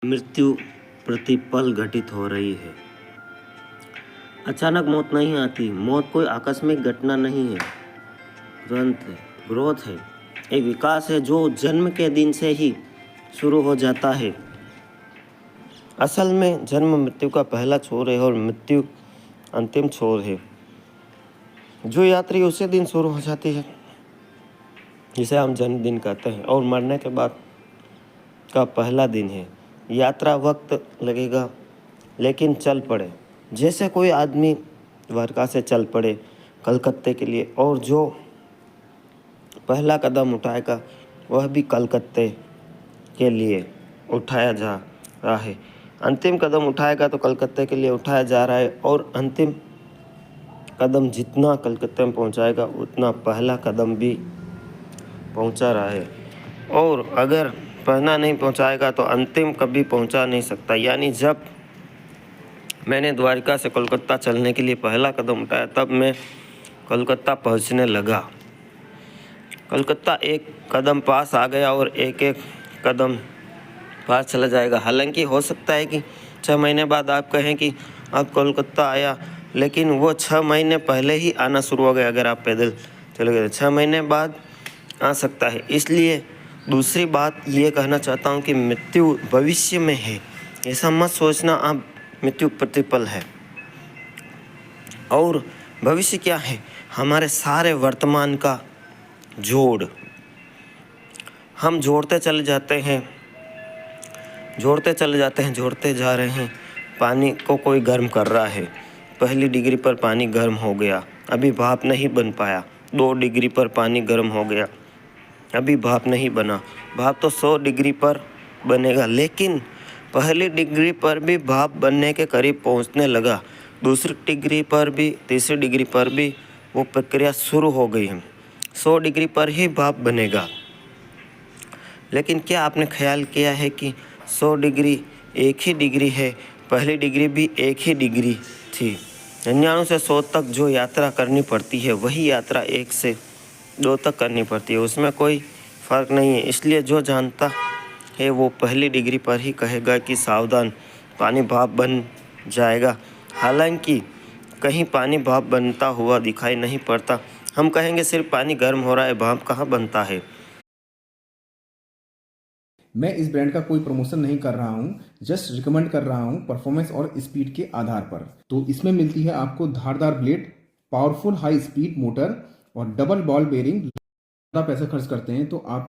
मृत्यु प्रतिपल घटित हो रही है। अचानक मौत नहीं आती। मौत कोई आकस्मिक घटना नहीं है, तुरंत है, ग्रोथ है, एक विकास है जो जन्म के दिन से ही शुरू हो जाता है। असल में जन्म मृत्यु का पहला छोर है और मृत्यु अंतिम छोर है। जो यात्री उसी दिन शुरू हो जाती है जिसे हम जन्मदिन कहते हैं, और मरने के बाद का पहला दिन है। यात्रा वक्त लगेगा लेकिन चल पड़े। जैसे कोई आदमी द्वारका से चल पड़े कलकत्ते के लिए, और जो पहला कदम उठाएगा वह भी कलकत्ते के लिए उठाया जा रहा है। अंतिम कदम उठाएगा तो कलकत्ते के लिए उठाया जा रहा है, और अंतिम कदम जितना कलकत्ते में पहुंचाएगा उतना पहला कदम भी पहुंचा रहा है। और अगर पहला नहीं पहुंचाएगा तो अंतिम कभी पहुंचा नहीं सकता। यानी जब मैंने द्वारका से कोलकाता चलने के लिए पहला कदम उठाया तब मैं कोलकाता पहुंचने लगा। कोलकाता एक कदम पास आ गया और एक एक कदम पास चला जाएगा। हालांकि हो सकता है कि 6 महीने बाद आप कहें कि अब कोलकाता आया, लेकिन वो 6 महीने पहले ही आना शुरू हो गया। अगर आप पैदल चले गए 6 महीने बाद आ सकता है। इसलिए दूसरी बात ये कहना चाहता हूँ कि मृत्यु भविष्य में है, ऐसा मत सोचना आप मृत्यु प्रतिपल है। और भविष्य क्या है? हमारे सारे वर्तमान का जोड़। हम जोड़ते चले जाते हैं, जोड़ते जा रहे हैं। पानी को कोई गर्म कर रहा है, पहली डिग्री पर पानी गर्म हो गया, अभी भाप नहीं बन पाया। 2 डिग्री पर पानी गर्म हो गया, अभी भाप नहीं बना। भाप तो 100 डिग्री पर बनेगा, लेकिन पहली डिग्री पर भी भाप बनने के करीब पहुंचने लगा। दूसरी डिग्री पर भी, तीसरी डिग्री पर भी वो प्रक्रिया शुरू हो गई है। 100 डिग्री पर ही भाप बनेगा। लेकिन क्या आपने ख्याल किया है कि 100 डिग्री एक ही डिग्री है? पहली डिग्री भी एक ही डिग्री थी। 99 से 100 तक जो यात्रा करनी पड़ती है वही यात्रा 1 से 2 तक करनी पड़ती है, उसमें कोई फ़र्क नहीं है। इसलिए जो जानता है वो पहली डिग्री पर ही कहेगा कि सावधान, पानी भाप बन जाएगा। हालांकि कहीं पानी भाप बनता हुआ दिखाई नहीं पड़ता। हम कहेंगे सिर्फ पानी गर्म हो रहा है, भाप कहाँ बनता है। मैं इस ब्रांड का कोई प्रमोशन नहीं कर रहा हूँ, जस्ट रिकमेंड कर रहा हूँ परफॉर्मेंस और स्पीड के आधार पर। तो इसमें मिलती है आपको धारदार blade, powerful high speed motor और डबल बॉल बेरिंग। ज़्यादा पैसे खर्च करते हैं तो आप